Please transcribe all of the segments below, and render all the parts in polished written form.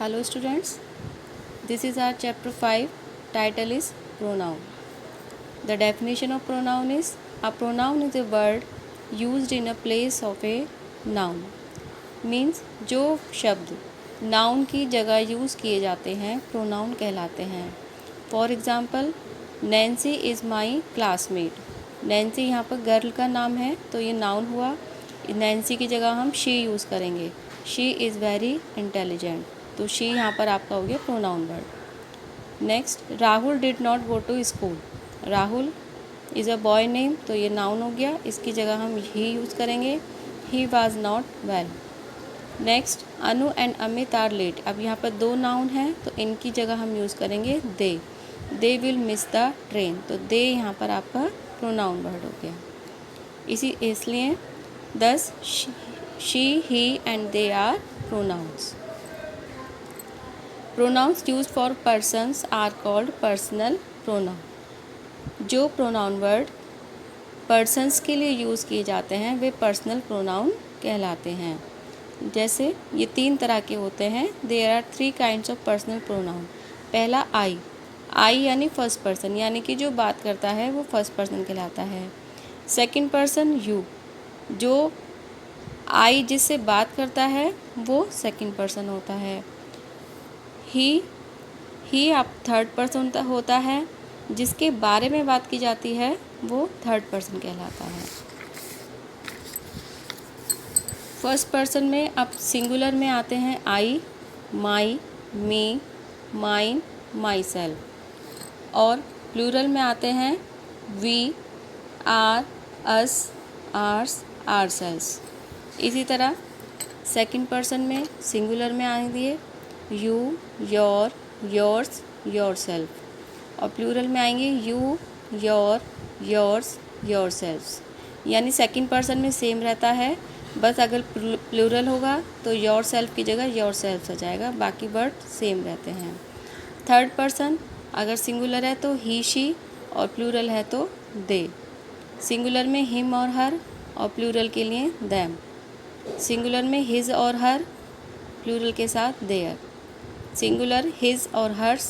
Hello students, this is our chapter 5. Title is pronoun. The definition of pronoun is a pronoun is a word used in a place of a noun. Means जो शब्द noun की जगह use किए जाते हैं pronoun कहलाते हैं. For example, Nancy is my classmate. Nancy यहाँ पर गर्ल का नाम है तो ये नाउन हुआ. Nancy की जगह हम she यूज़ करेंगे. She is very intelligent. तो she यहाँ पर आपका हो गया pronoun word. Next, Rahul did not go to school. Rahul is a boy name तो ये नाउन हो गया. इसकी जगह हम ही यूज़ करेंगे. He was not well. Next, Anu and Amit are late. अब यहाँ पर दो नाउन हैं तो इनकी जगह हम यूज़ करेंगे they. They will miss the train तो दे यहाँ पर आपका प्रोनाउन वर्ड हो गया. इसलिए दस she he and they are pronouns. Pronouns use for persons are called personal pronoun. जो प्रोनाउन वर्ड पर्सन्स के लिए यूज़ किए जाते हैं वे पर्सनल प्रोनाउन कहलाते हैं. जैसे ये तीन तरह के होते हैं. There are 3 kinds of personal pronoun. पहला आई. आई यानी फर्स्ट पर्सन यानी कि जो बात करता है वो फर्स्ट पर्सन कहलाता है. Second person you. जो आई जिससे बात करता है वो सेकंड पर्सन होता है. ही आप थर्ड पर्सन होता है. जिसके बारे में बात की जाती है वो थर्ड पर्सन कहलाता है. फर्स्ट पर्सन में अब सिंगुलर में आते हैं I, my, me, mine, myself. और प्लूरल में आते हैं we, our, us, ours, ourselves. इसी तरह सेकंड पर्सन में सिंगुलर में आएंगे you, your, yours, yourself. और प्लूरल में आएंगे you, your, yours, yourselves. यानी सेकंड पर्सन में सेम रहता है. बस अगर प्लूरल होगा तो योर सेल्फ की जगह योर सेल्फ आ जाएगा. बाकी वर्ड सेम रहते हैं. थर्ड पर्सन अगर सिंगुलर है तो ही, शी और प्लूरल है तो दे. सिंगुलर में हिम और हर और प्लूरल के लिए देम. सिंगुलर में हिज और हर प्लूरल के साथ देयर. सिंगुलर हिज और हर्स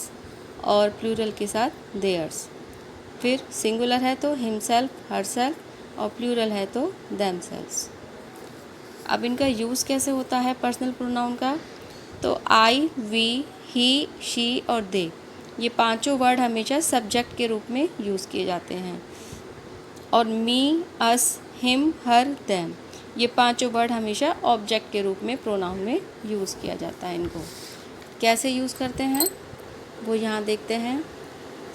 और प्लूरल के साथ देयर्स. फिर सिंगुलर है तो हिमसेल्फ, हरसेल्फ और प्लूरल है तो देमसेल्व्स. अब इनका यूज़ कैसे होता है पर्सनल प्रोनाउन का. तो आई, वी, ही, शी और दे ये पांचों वर्ड हमेशा सब्जेक्ट के रूप में यूज़ किए जाते हैं. और मी, अस, हिम, हर, देम ये पांचों वर्ड हमेशा ऑब्जेक्ट के रूप में प्रोनाउन में यूज़ किया जाता है. इनको कैसे यूज़ करते हैं वो यहाँ देखते हैं.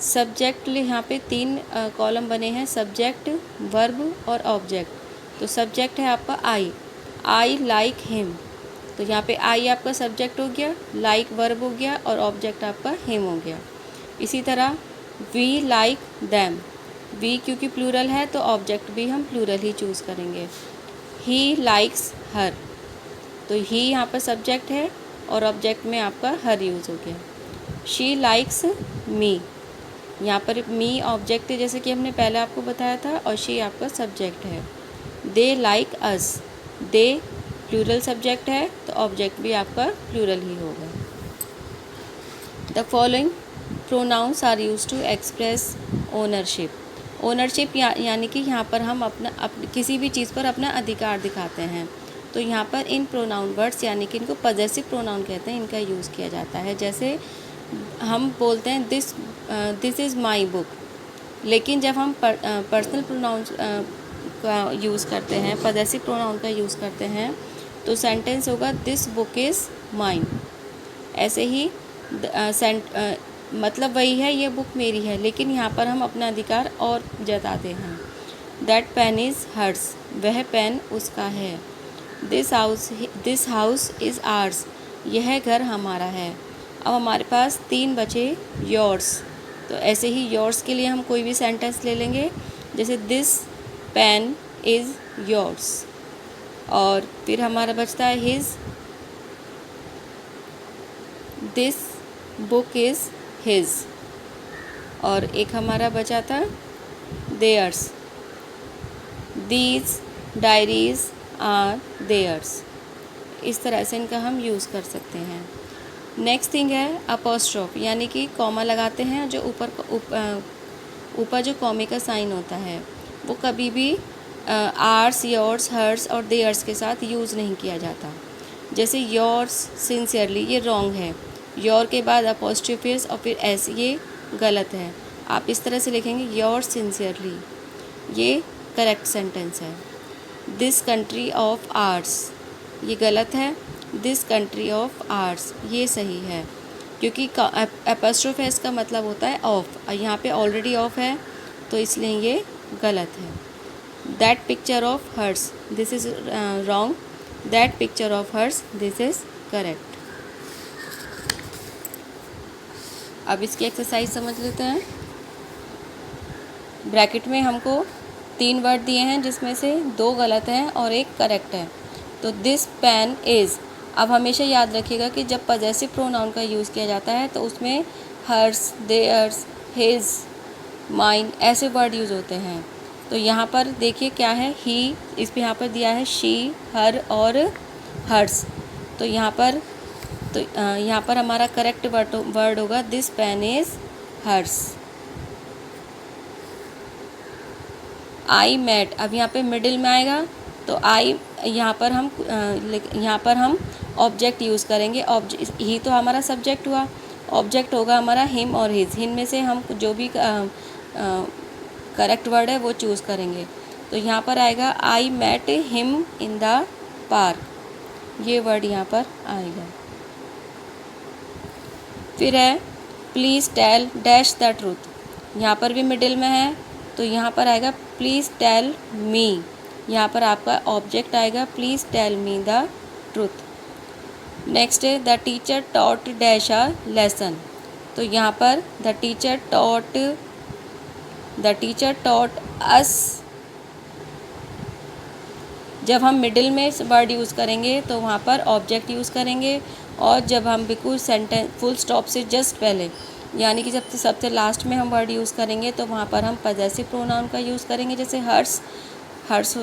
सब्जेक्ट यहाँ पे 3 कॉलम बने हैं. सब्जेक्ट, वर्ब और ऑब्जेक्ट. तो सब्जेक्ट है आपका आई. आई लाइक हिम तो यहाँ पे आई आपका सब्जेक्ट हो गया. लाइक वर्ब हो गया और ऑब्जेक्ट आपका हिम हो गया. इसी तरह वी लाइक दैम. वी क्योंकि प्लूरल है तो ऑब्जेक्ट भी हम प्लूरल ही चूज़ करेंगे. ही लाइक्स हर तो ही यहाँ पर सब्जेक्ट है और ऑब्जेक्ट में आपका हर यूज़ हो गया. शी लाइक्स मी यहाँ पर मी ऑब्जेक्ट है जैसे कि हमने पहले आपको बताया था और शी आपका सब्जेक्ट है. They like us. They plural subject है तो ऑब्जेक्ट भी आपका प्लूरल ही होगा. The following pronouns are use to express ownership. Ownership यानी कि यहाँ पर हम अपना किसी भी चीज़ पर अपना अधिकार दिखाते हैं. तो यहाँ पर इन प्रोनाउन वर्ड्स यानी कि इनको पजेसिव प्रोनाउन कहते हैं इनका यूज़ किया जाता है. जैसे हम बोलते हैं दिस इज़ माई बुक. लेकिन जब हम पर्सनल प्रोनाउन का यूज़ करते हैं पजेसिव प्रोनाउन का यूज़ करते हैं तो सेंटेंस होगा दिस बुक इज़ माइन. ऐसे ही मतलब वही है ये बुक मेरी है लेकिन यहाँ पर हम अपना अधिकार और जताते हैं. That pen is hers. वह पेन उसका है. This house is ours. यह घर हमारा है. अब हमारे पास 3 बचे योर्स. तो ऐसे ही योर्स के लिए हम कोई भी सेंटेंस ले लेंगे जैसे दिस पेन इज़ योर्स. और फिर हमारा बचता है his. This book is his. और एक हमारा बचा था theirs. These diaries are theirs. इस तरह से इनका हम यूज़ कर सकते हैं. नेक्स्ट थिंग है अपोस्ट्रोफ, यानी कि कॉमा लगाते हैं, जो ऊपर जो कॉमे का साइन होता है वो कभी भी आर्स, योर्स, हर्स और देयर्स के साथ यूज़ नहीं किया जाता। जैसे योर्स सिंसियरली, ये रॉन्ग है, योर के बाद अपोस्ट्रोफिस और फिर एस, ये गलत है। आप इस तरह से लिखेंगे योर्स सिंसियरली, ये करेक्ट सेंटेंस है। दिस कंट्री ऑफ आर्स, ये गलत है, दिस कंट्री ऑफ आर्स ये सही है, क्योंकि एपोस्ट्रोफ एस का मतलब होता है ऑफ, यहाँ पे ऑलरेडी ऑफ है तो इसलिए ये गलत है। That picture of hers, this is wrong, that picture of hers, this is correct. अब इसकी एक्सरसाइज समझ लेते हैं। ब्रैकेट में हमको 3 वर्ड दिए हैं जिसमें से 2 गलत हैं और 1 करेक्ट है। तो दिस पेन इज़, अब हमेशा याद रखिएगा कि जब पजेसिव प्रोनाउन का यूज़ किया जाता है तो उसमें हर्स, देयर्स, हिज, माइन ऐसे वर्ड यूज़ होते हैं। तो यहाँ पर देखिए क्या है, ही, इस पे यहाँ पर दिया है शी, हर और हर्स। तो यहाँ पर हमारा करेक्ट वर्ड होगा this pen is hers. I met, अब यहाँ पे मिडिल में आएगा तो आई, यहाँ पर हम ऑब्जेक्ट यूज़ करेंगे। ही तो हमारा सब्जेक्ट हुआ, ऑब्जेक्ट होगा हमारा हिम और हिज। हिम में से हम जो भी करेक्ट वर्ड है वो चूज़ करेंगे। तो यहाँ पर आएगा I met him in the park, ये वर्ड यहाँ पर आएगा। फिर है please tell dash the truth, यहाँ पर भी मिडिल में है तो यहाँ पर आएगा प्लीज़ टेल मी, यहाँ पर आपका ऑब्जेक्ट आएगा please tell me the truth. Next है the teacher taught dash a lesson, तो यहाँ पर द टीचर टॉट अस, जब हम मिडिल में वर्ड यूज़ करेंगे तो वहाँ पर ऑब्जेक्ट यूज़ करेंगे, और जब हम बिल्कुल सेंटेंस फुल स्टॉप से जस्ट पहले, यानी कि जब सबसे लास्ट में हम वर्ड यूज़ करेंगे तो वहाँ पर हम पजेसिव प्रोनाउन का यूज़ करेंगे, जैसे हर्स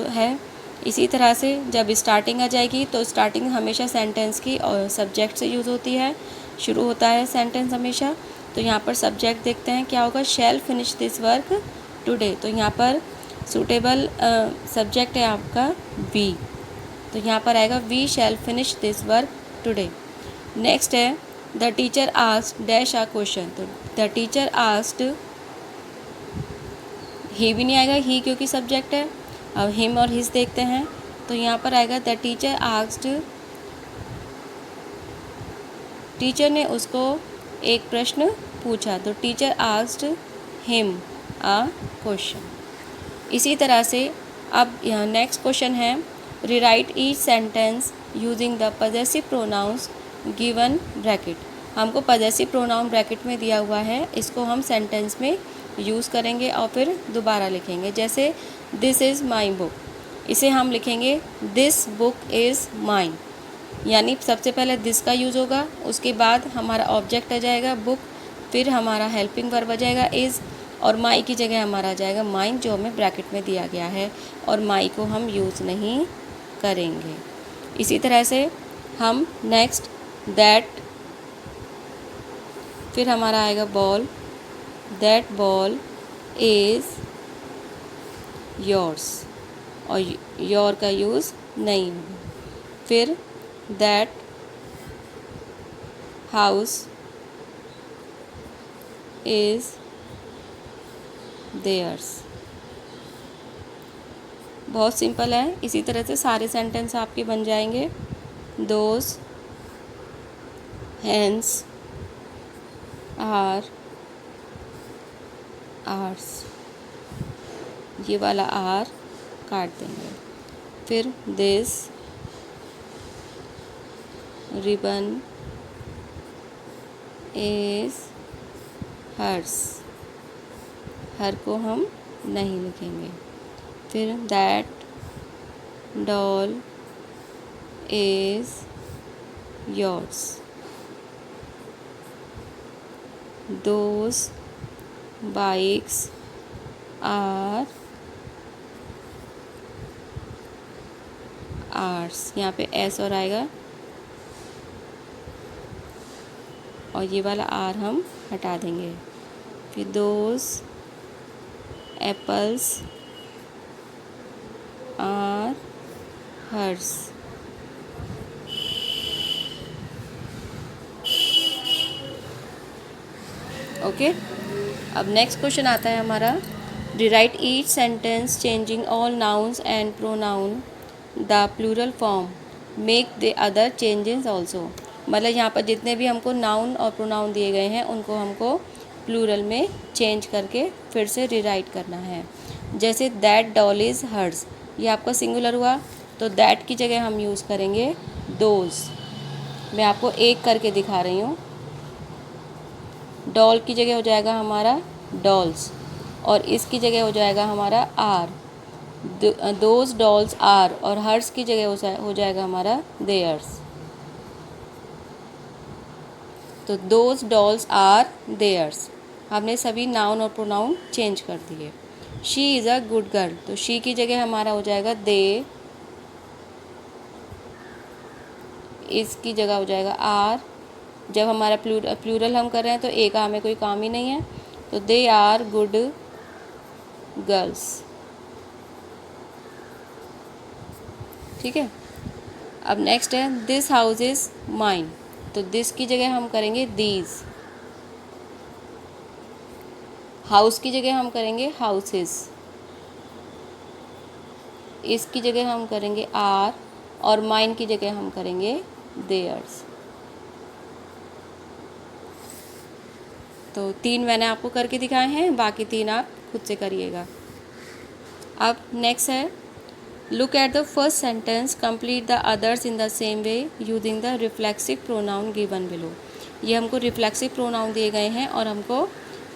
है। इसी तरह से जब स्टार्टिंग आ जाएगी तो स्टार्टिंग हमेशा सेंटेंस की और सब्जेक्ट से यूज़ होती है, शुरू होता है सेंटेंस हमेशा। तो यहाँ पर सब्जेक्ट देखते हैं क्या होगा, शैल फिनिश दिस वर्क टुडे, तो यहाँ पर सूटेबल सब्जेक्ट है आपका वी, तो यहाँ पर आएगा we shall finish this work today. Next है the teacher asked dash a question, तो द टीचर आस्क्ड, ही भी नहीं आएगा, ही क्योंकि सब्जेक्ट है। अब हिम और हिज देखते हैं तो यहाँ पर आएगा द टीचर आस्क्ड, टीचर ने उसको एक प्रश्न पूछा, तो teacher asked him a question. इसी तरह से अब नेक्स्ट क्वेश्चन है rewrite each sentence using the possessive pronouns given bracket. हमको पजेसिव प्रोनाउन ब्रैकेट में दिया हुआ है, इसको हम सेंटेंस में यूज़ करेंगे और फिर दोबारा लिखेंगे। जैसे दिस इज़ माई बुक, इसे हम लिखेंगे दिस बुक इज़ माइन, यानी सबसे पहले दिस का यूज़ होगा, उसके बाद हमारा ऑब्जेक्ट आ जाएगा बुक, फिर हमारा हेल्पिंग वर्ब आ जाएगा इज़, और माई की जगह हमारा आ जाएगा माइन जो हमें ब्रैकेट में दिया गया है, और माई को हम यूज़ नहीं करेंगे। इसी तरह से हम नेक्स्ट दैट, फिर हमारा आएगा ball, that ball is yours, और योर का यूज़ नहीं होगा। फिर दैट हाउस इज़ देयर्स। बहुत सिंपल है, इसी तरह से सारे सेंटेंस आपके बन जाएंगे। दोज हैंड्स आर आर्स, ये वाला आर काट देंगे। फिर this ribbon is hers, her को हम नहीं लिखेंगे। फिर that doll is yours, those bikes are ours, यहाँ पे एस और आएगा। और ये वाला आर हम हटा देंगे। फिर those apples are hers. Okay, अब नेक्स्ट क्वेश्चन आता है हमारा, rewrite each sentence changing all nouns and pronoun the plural form, make the other changes also. मतलब यहाँ पर जितने भी हमको नाउन और प्रोनाउन दिए गए हैं उनको हमको प्लूरल में चेंज करके फिर से रिराइट करना है। जैसे दैट डॉल इज़ हर्स, ये आपका सिंगुलर हुआ, तो दैट की जगह हम यूज़ करेंगे दोज। मैं आपको एक करके दिखा रही हूँ। डॉल की जगह हो जाएगा हमारा डॉल्स, और इसकी जगह हो जाएगा हमारा आर, दोज डॉल्स आर, और हर्स की जगह हो जाएगा हमारा देयर्स। तो दोज डॉल्स आर देयर्स, हमने सभी नाउन और प्रोनाउन चेंज कर दिए। She is a good girl, तो शी की जगह हमारा हो जाएगा दे, इसकी जगह हो जाएगा आर। जब हमारा प्लूरल हम कर रहे हैं तो ए का हमें कोई काम ही नहीं है, तो दे आर गुड गर्ल्स। ठीक है, अब नेक्स्ट है दिस हाउस इज़ माइन, तो दिस की जगह हम करेंगे दीज, हाउस की जगह हम करेंगे हाउसेस, इसकी जगह हम करेंगे आर, और माइन की जगह हम करेंगे देयर्स। तो 3 मैंने आपको करके दिखाए हैं, बाकी 3 आप खुद से करिएगा। अब नेक्स्ट है, look at the first sentence, complete the others in the same way using the reflexive pronoun given below. ये हमको रिफ्लेक्सिव प्रोनाउन दिए गए हैं और हमको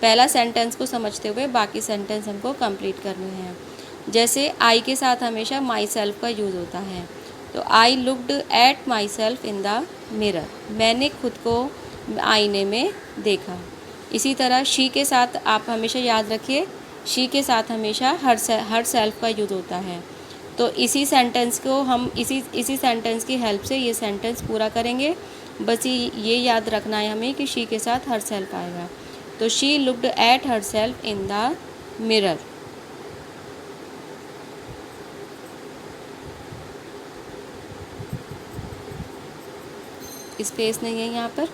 पहला सेंटेंस को समझते हुए बाकी सेंटेंस हमको कंप्लीट करने हैं। जैसे आई के साथ हमेशा माई सेल्फ का यूज़ होता है, तो I looked at my self in the mirror, मैंने खुद को आईने में देखा। इसी तरह शी के साथ आप हमेशा याद रखिए, शी के साथ हमेशा हर सेल्फ का यूज़ होता है। तो इसी सेंटेंस को हम इसी सेंटेंस की हेल्प से ये सेंटेंस पूरा करेंगे। बस ये याद रखना है हमें कि शी के साथ हर सेल्फ आएगा। तो she looked at her self in the mirror. Space नहीं है यहाँ पर।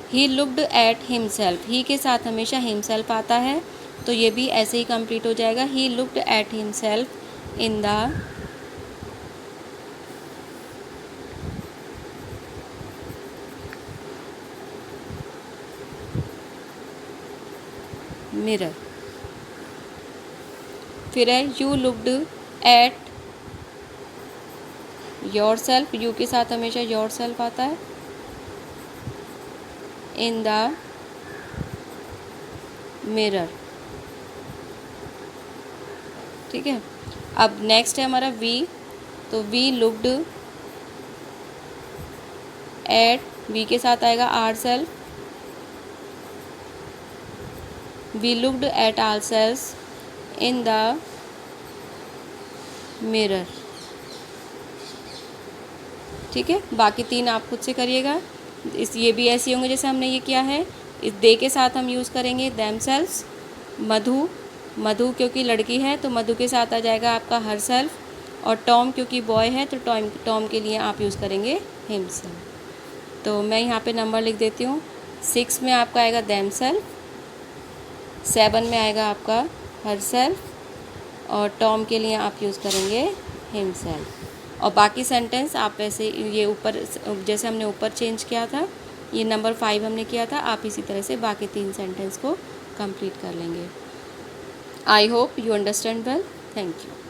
ही लुक्ड एट हिमसेल्फ, ही के साथ हमेशा हिमसेल्फ आता है, तो ये भी ऐसे ही कंप्लीट हो जाएगा। He looked at himself in the mirror. फिर है you looked at your self, you के साथ हमेशा योर सेल्फ आता है, इन द मिरर। ठीक है, अब नेक्स्ट है हमारा वी, तो वी लुक्ड एट, वी के साथ आएगा ourself, we looked at ourself in the mirror. ठीक है, बाकी 3 आप खुद से करिएगा। ये भी ऐसे होंगे जैसे हमने ये किया है। इस दे के साथ हम यूज़ करेंगे देमसेल्व्स। मधु क्योंकि लड़की है तो मधु के साथ आ जाएगा आपका हर सेल्फ, और टॉम क्योंकि बॉय है तो टॉम के लिए आप यूज़ करेंगे हिमसेल्फ। तो मैं यहाँ पे नंबर लिख देती हूँ। 6 में आपका आएगा देमसेल्फ, 7 में आएगा आपका हर सेल्फ, और टॉम के लिए आप यूज़ करेंगे हिमसेल्फ। और बाकी सेंटेंस आप वैसे ये ऊपर जैसे हमने ऊपर चेंज किया था, ये नंबर 5 हमने किया था, आप इसी तरह से बाकी 3 सेंटेंस को कंप्लीट कर लेंगे। I hope you understand well. Thank you.